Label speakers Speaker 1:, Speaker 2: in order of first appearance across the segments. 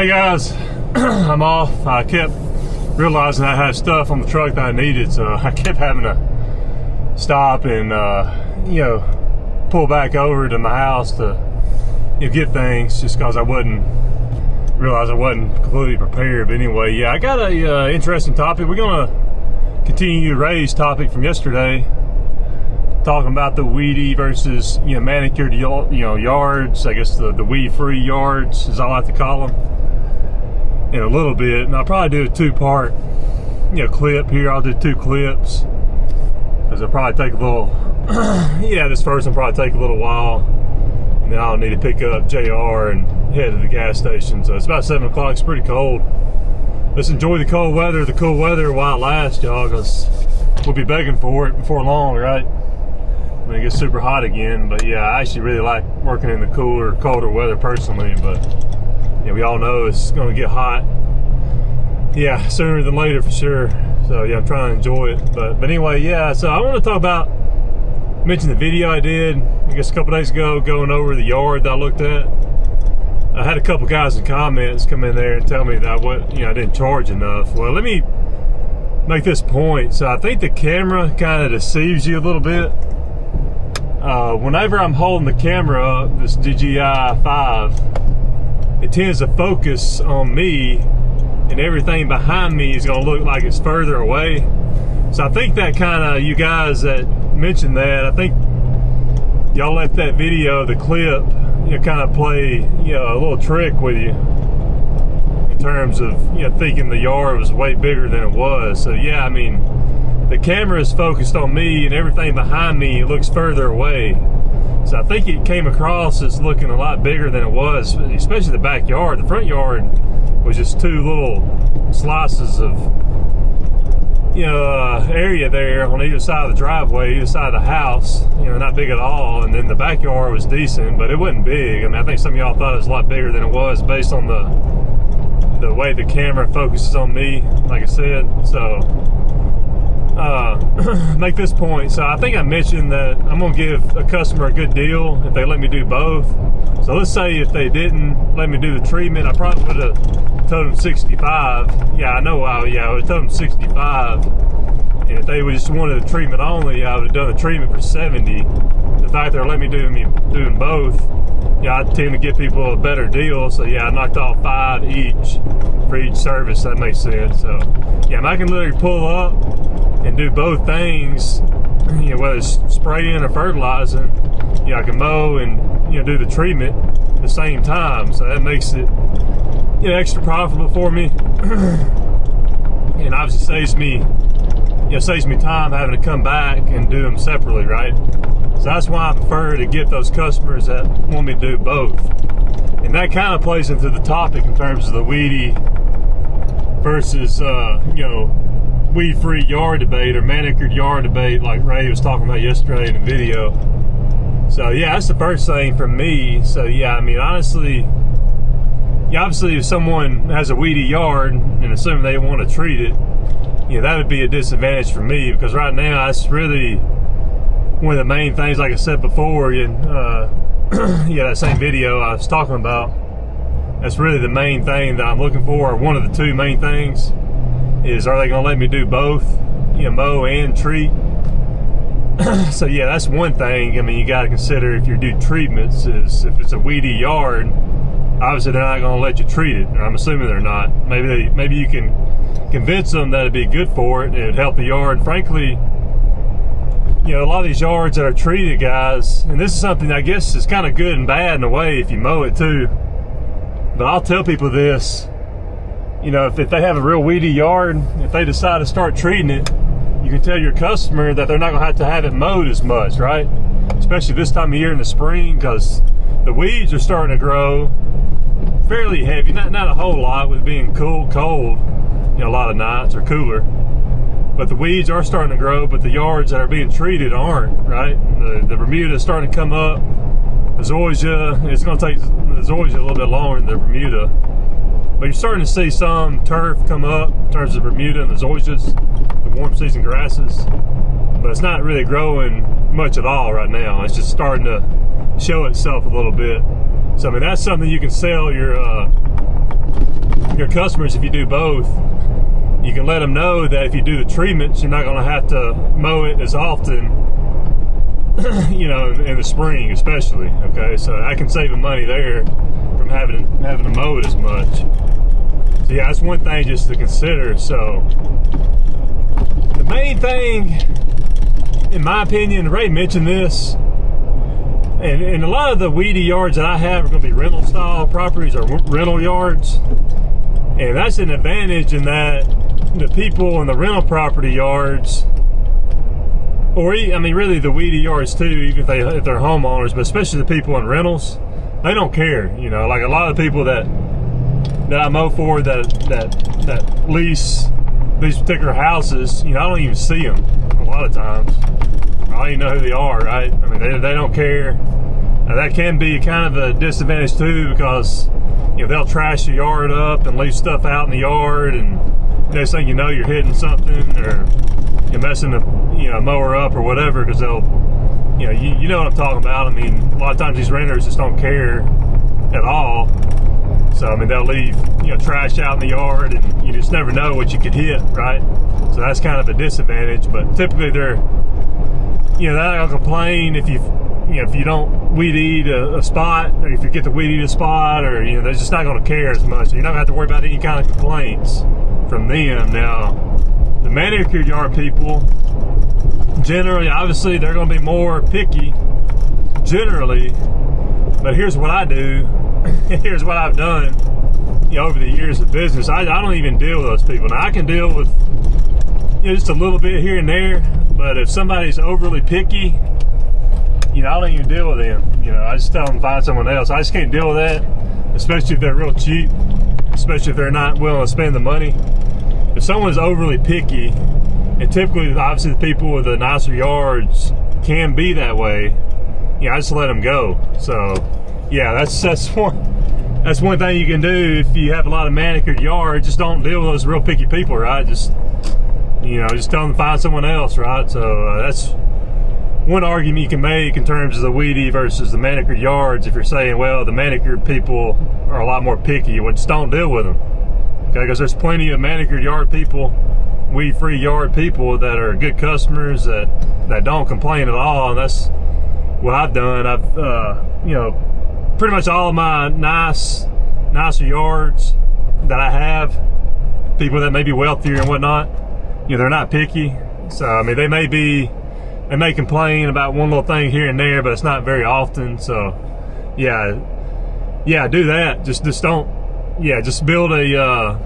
Speaker 1: Hey guys, I'm off. I kept realizing I had stuff on the truck that I needed, so I kept having to stop and pull back over to my house to get things, just because I realized I wasn't completely prepared. But anyway, yeah, I got a interesting topic. We're gonna continue Ray's topic from yesterday, talking about the weedy versus manicured yards. I guess the weed-free yards, as I like to call them, in a little bit. And I'll probably do a two-part clip here. I'll do two clips because it'll probably take a little this first one probably take a little while, and then I'll need to pick up JR and head to the gas station. So it's about 7 o'clock. It's pretty cold. Let's enjoy the cold weather, the cool weather while it lasts, y'all, because we'll be begging for it before long, right? When it gets super hot again. But yeah, I actually really like working in the cooler, colder weather personally, but we all know it's going to get hot, sooner than later for sure. So yeah, I'm trying to enjoy it. But anyway, so I want to talk about, mention the video I did, I guess a couple days ago, going over the yard that I looked at. I had a couple guys in comments come in there and tell me that I didn't charge enough. Well, let me make this point. So I think the camera kind of deceives you a little bit. Whenever I'm holding the camera up, this DJI 5, it tends to focus on me, and everything behind me is going to look like it's further away. So I think that kind of, you guys that mentioned that, I think y'all let that video, the clip, kind of play a little trick with you in terms of thinking the yard was way bigger than it was. So yeah, I mean, the camera is focused on me, and everything behind me looks further away. So I think it came across as looking a lot bigger than it was, especially the backyard. The front yard was just two little slices of area there on either side of the driveway, either side of the house, not big at all. And then the backyard was decent, but it wasn't big. I mean, I think some of y'all thought it was a lot bigger than it was based on the way the camera focuses on me, like I said. So make this point. So I think I mentioned that I'm gonna give a customer a good deal if they let me do both. So let's say if they didn't let me do the treatment, I probably would have told them 65. Yeah, I know. I would have told them 65. And if they just wanted the treatment only, I would have done the treatment for 70. The fact they're letting me doing both, I tend to give people a better deal. So yeah, I knocked off 5 each for each service. That makes sense. So yeah, I can literally pull up and do both things, whether it's spraying or fertilizing. I can mow and do the treatment at the same time. So that makes it extra profitable for me, and obviously saves me time having to come back and do them separately, right? So that's why I prefer to get those customers that want me to do both. And that kind of plays into the topic in terms of the weedy versus weed-free yard debate, or manicured yard debate, like Ray was talking about yesterday in the video. So yeah, that's the first thing for me. So yeah, I mean, honestly, obviously if someone has a weedy yard and assuming they want to treat it, that would be a disadvantage for me, because right now that's really one of the main things, like I said before, that same video I was talking about, that's really the main thing that I'm looking for, or one of the two main things, is are they going to let me do both, mow and treat? So yeah, that's one thing. I mean, you got to consider if you do treatments, is if it's a weedy yard, obviously they're not going to let you treat it, or I'm assuming they're not. Maybe you can convince them that it'd be good for it and it'd help the yard. And frankly, a lot of these yards that are treated, guys, and this is something I guess is kind of good and bad in a way if you mow it too, but I'll tell people this, if they have a real weedy yard, if they decide to start treating it, you can tell your customer that they're not going to have it mowed as much, right? Especially this time of year in the spring, because the weeds are starting to grow fairly heavy, not a whole lot with being cold, a lot of nights are cooler, but the weeds are starting to grow, but the yards that are being treated aren't, right? The Bermuda is starting to come up. The zoysia, it's going to take the zoysia a little bit longer than the Bermuda, but you're starting to see some turf come up in terms of Bermuda and the zoysias, the warm season grasses, but it's not really growing much at all right now. It's just starting to show itself a little bit. So I mean, that's something you can sell your your customers, if you do both, you can let them know that if you do the treatments, you're not going to have to mow it as often, you know, in the spring especially. Okay, so I can save them money there from having to mow it as much. So yeah, that's one thing just to consider. So the main thing, in my opinion, Ray mentioned this, and a lot of the weedy yards that I have are going to be rental style properties or rental yards, and that's an advantage in that the people in the rental property yards, or I mean really the weedy yards too, even if they're homeowners, but especially the people in rentals, they don't care. You know, like a lot of people that I mow for that lease these particular houses, you know, I don't even see them a lot of times. I don't even know who they are, right? I mean, they don't care. Now, that can be kind of a disadvantage too, because you know they'll trash the yard up and leave stuff out in the yard, and next thing you know, you're hitting something or you're messing the mower up or whatever, because they'll, you know what I'm talking about. I mean, a lot of times these renters just don't care at all. So I mean, they'll leave trash out in the yard, and you just never know what you could hit, right? So that's kind of a disadvantage. But typically they're they're not gonna complain if you don't weed eat a spot, or if you get to weed eat a spot, or they're just not gonna care as much. So you're not gonna have to worry about any kind of complaints from them. Now, the manicured yard people, generally, obviously, they're gonna be more picky, generally. But here's what I do. Here's what I've done, over the years of business. I don't even deal with those people. Now, I can deal with, just a little bit here and there, but if somebody's overly picky, I don't even deal with them. I just tell them to find someone else. I just can't deal with that, especially if they're real cheap, especially if they're not willing to spend the money. If someone's overly picky, and typically, obviously, the people with the nicer yards can be that way, I just let them go. So, yeah, that's one thing you can do if you have a lot of manicured yards. Just don't deal with those real picky people, right? Just tell them to find someone else, right? So that's one argument you can make in terms of the weedy versus the manicured yards. If you're saying, well, the manicured people are a lot more picky, well, just don't deal with them, okay? Because there's plenty of manicured yard people, weed-free yard people that are good customers that don't complain at all, and that's what I've done. I've pretty much all of my nicer yards that I have, people that may be wealthier and whatnot, they're not picky. So I mean, they may complain about one little thing here and there, but it's not very often. So yeah, do that. Just don't. Yeah, just build a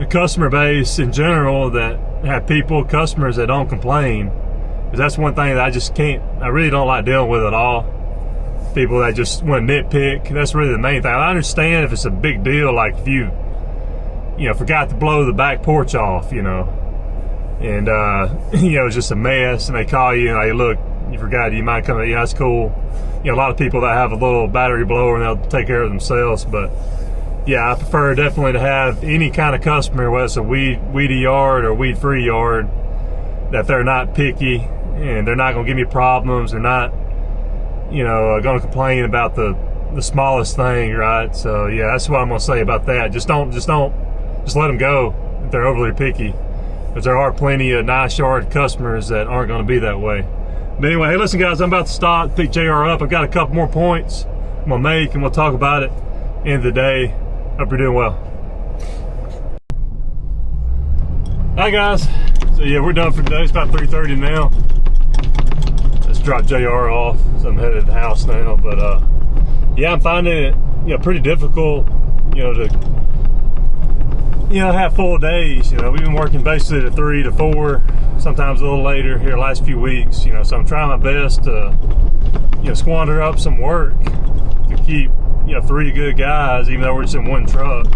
Speaker 1: customer base in general that have customers that don't complain. Because that's one thing that I really don't like dealing with at all. People that just want to nitpick. That's really the main thing. I understand if it's a big deal, like if you forgot to blow the back porch off, and it's just a mess, and they call you and hey, look, you forgot, you might come. Yeah, that's cool. A lot of people that have a little battery blower and they'll take care of themselves. But yeah, I prefer definitely to have any kind of customer, whether it's a weedy yard or weed-free yard, that they're not picky and they're not going to give me problems. They're not going to complain about the smallest thing, right? So yeah, that's what I'm going to say about that. Just let them go if they're overly picky, because there are plenty of nice yard customers that aren't going to be that way. But anyway, hey, listen, guys, I'm about to stop, pick JR up. I've got a couple more points I'm going to make, and we'll talk about it end of the day. Hope you're doing well. Hi, guys. So yeah, we're done for today. It's about 3:30 now. Let's drop JR off. So I'm headed to the house now. But yeah, I'm finding it pretty difficult to have full days. We've been working basically to 3 to 4, sometimes a little later here the last few weeks. So I'm trying my best to squander up some work to keep 3 good guys, even though we're just in one truck.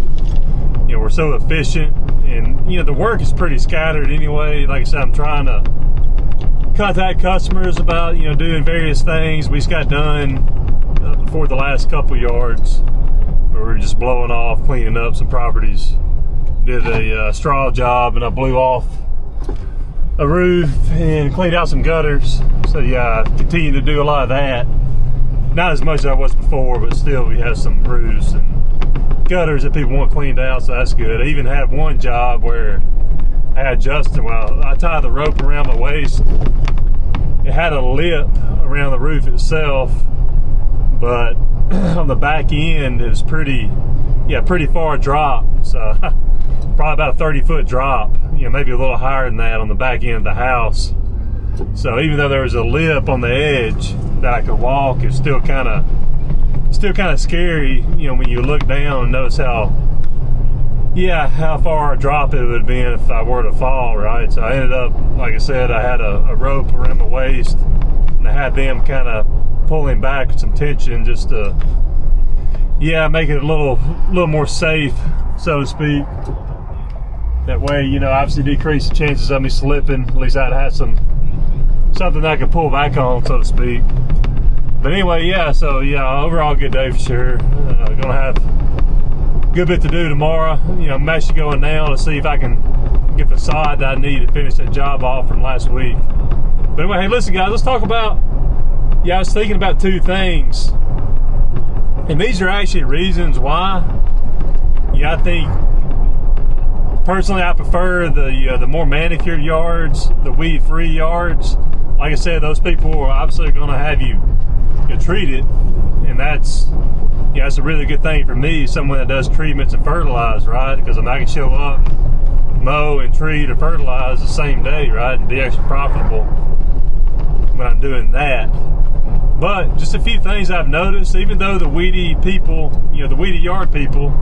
Speaker 1: We're so efficient, and the work is pretty scattered anyway. Like I said, I'm trying to contact customers about doing various things. We just got done before the last couple yards where we were just blowing off, cleaning up some properties. Did a straw job, and I blew off a roof and cleaned out some gutters. So yeah, I continue to do a lot of that. Not as much as I was before, but still we have some roofs and gutters that people want cleaned out, so that's good. I even had one job where I had Justin, well, I tied the rope around my waist. It had a lip around the roof itself, but on the back end it was pretty far drop. So probably about a 30-foot drop, maybe a little higher than that on the back end of the house. So even though there was a lip on the edge that I could walk, it's still kind of scary, when you look down and notice how far a drop it would have been if I were to fall, right? So I ended up, like I said, I had a rope around my waist, and I had them kind of pulling back with some tension just to, make it a little more safe, so to speak. That way, obviously decrease the chances of me slipping. At least I'd have something that I could pull back on, so to speak. But anyway, overall good day for sure. Gonna have a good bit to do tomorrow. I'm actually going now to see if I can get the sod that I need to finish that job off from last week. But anyway, hey, listen guys, let's talk about, I was thinking about two things. And these are actually reasons why. I think, personally, I prefer the more manicured yards, the weed-free yards. Like I said, those people are obviously going to have you treated, and that's a really good thing for me, someone that does treatments and fertilize, right? Because I can show up, mow and treat or fertilize the same day, right, and be extra profitable when I'm doing that. But just a few things I've noticed, even though the weedy people, the weedy yard people,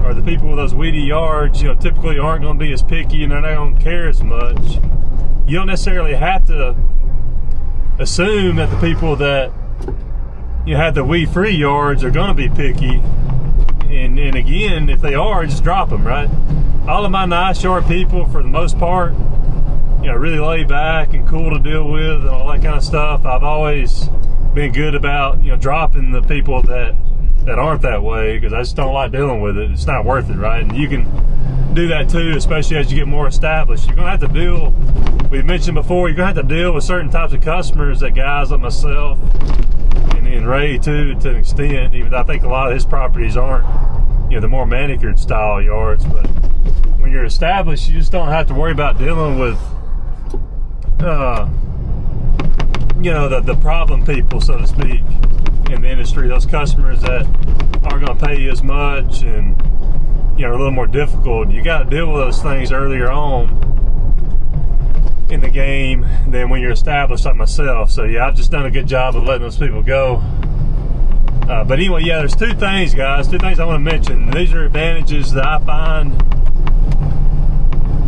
Speaker 1: or the people with those weedy yards, typically aren't going to be as picky and they're not going to care as much. You don't necessarily have to assume that the people that have the weed-free yards are going to be picky. And again, if they are, just drop them, right? All of my nice yard people, for the most part, really laid back and cool to deal with and all that kind of stuff. I've always been good about, dropping the people that aren't that way, because I just don't like dealing with it. It's not worth it, right? And you can do that too, especially as you get more established. You're going to have to deal, we've mentioned before, you're going to have to deal with certain types of customers that guys like myself and Ray too, to an extent, even though I think a lot of his properties aren't, the more manicured style yards. But when you're established, you just don't have to worry about dealing with, the problem people, so to speak, in the industry. Those customers that aren't going to pay you as much and, are a little more difficult. You got to deal with those things earlier on in the game than when you're established like myself. So I've just done a good job of letting those people go. But anyway, there's two things, guys. Two things I want to mention. These are advantages that I find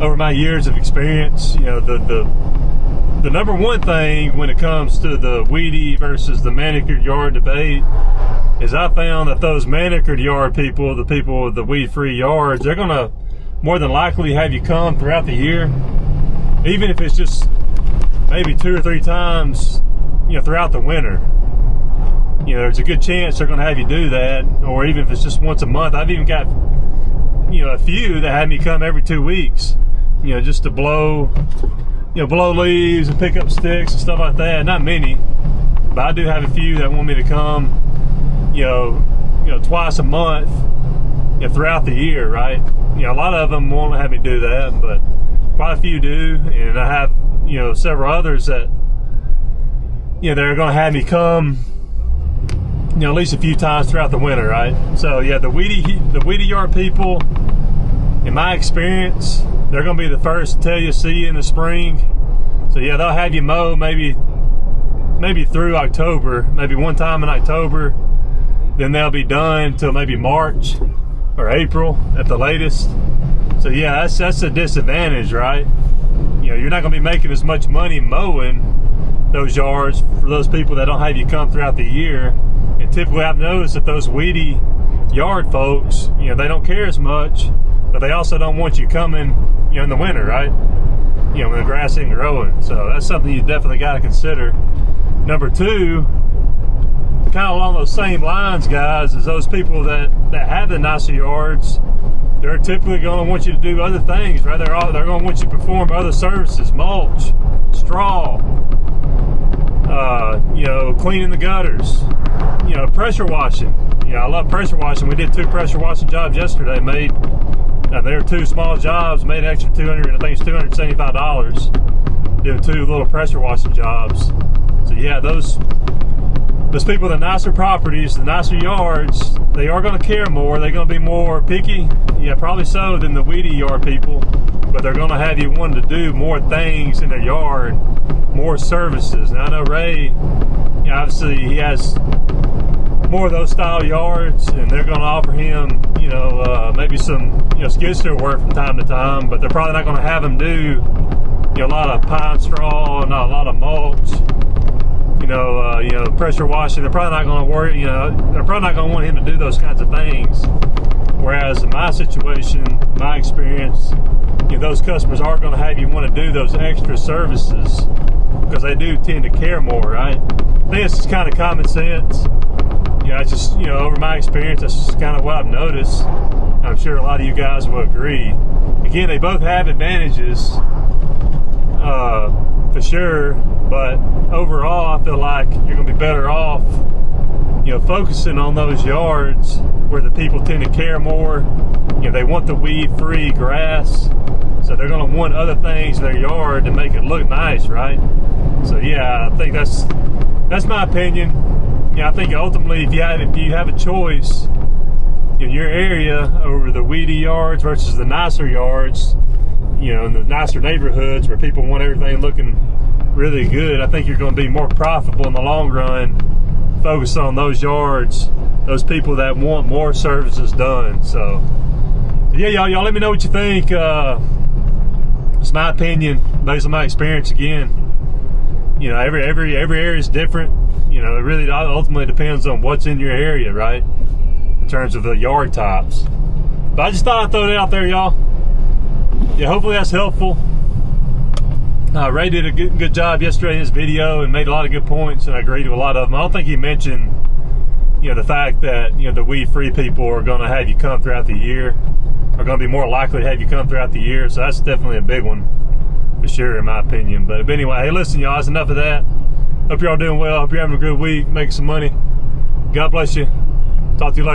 Speaker 1: over my years of experience. The number one thing when it comes to the weedy versus the manicured yard debate is I found that those manicured yard people, the people with the weed-free yards, they're going to more than likely have you come throughout the year, even if it's just maybe 2 or 3 times, throughout the winter. There's a good chance they're going to have you do that, or even if it's just once a month. I've even got, a few that had me come every 2 weeks, just to blow leaves and pick up sticks and stuff like that. Not many, but I do have a few that want me to come, twice a month, throughout the year, right? A lot of them won't have me do that, but quite a few do, and I have, several others that, they're going to have me come, at least a few times throughout the winter, right? So the weedy yard people, in my experience, they're going to be the first to tell you see you in the spring. So they'll have you mow maybe through October, maybe one time in October. Then they'll be done till maybe March or April at the latest. So that's a disadvantage, right? You're not going to be making as much money mowing those yards for those people that don't have you come throughout the year. And typically I've noticed that those weedy yard folks, they don't care as much, but they also don't want you coming, in the winter, right? When the grass isn't growing. So that's something you definitely got to consider. Number two, kind of along those same lines, guys, is those people that have the nicer yards, they're typically going to want you to do other things, right? They're going to want you to perform other services, mulch, straw, cleaning the gutters, pressure washing. I love pressure washing. We did 2 pressure washing jobs yesterday. They were 2 small jobs, made an extra $275 doing 2 little pressure washing jobs. So yeah, those people with the nicer properties, the nicer yards, they are going to care more. They're going to be more picky, yeah, probably so, than the weedy yard people. But they're going to have you wanting to do more things in their yard, more services. Now I know Ray, obviously he has more of those style yards, and they're going to offer him, maybe some, skid steer work from time to time. But they're probably not going to have him do, a lot of pine straw, not a lot of mulch. Pressure washing. They're probably not going to worry. They're probably not going to want him to do those kinds of things. Whereas in my situation, my experience, those customers are going to have you want to do those extra services because they do tend to care more, right? I think it's just kind of common sense. It's just, over my experience, that's just kind of what I've noticed. I'm sure a lot of you guys will agree. Again, they both have advantages, for sure, but overall, I feel like you're going to be better off, focusing on those yards where the people tend to care more. They want the weed-free grass, so they're going to want other things in their yard to make it look nice, right? So yeah, I think that's my opinion. I think ultimately, if you have a choice in your area over the weedy yards versus the nicer yards, in the nicer neighborhoods where people want everything looking really good, I think you're going to be more profitable in the long run. Focus on those yards, those people that want more services done. So yeah, y'all let me know what you think. It's my opinion based on my experience. Again, every area is different. It really ultimately depends on what's in your area, right, in terms of the yard types. But I just thought I'd throw it out there, y'all. Yeah, hopefully that's helpful. Ray did a good job yesterday in his video and made a lot of good points, and I agreed with a lot of them. I don't think he mentioned, the fact that, the weed-free people are going to have you come throughout the year, are going to be more likely to have you come throughout the year. So that's definitely a big one, for sure, in my opinion. But anyway, hey, listen, y'all, that's enough of that. Hope you're all doing well. Hope you're having a good week, making some money. God bless you. Talk to you later.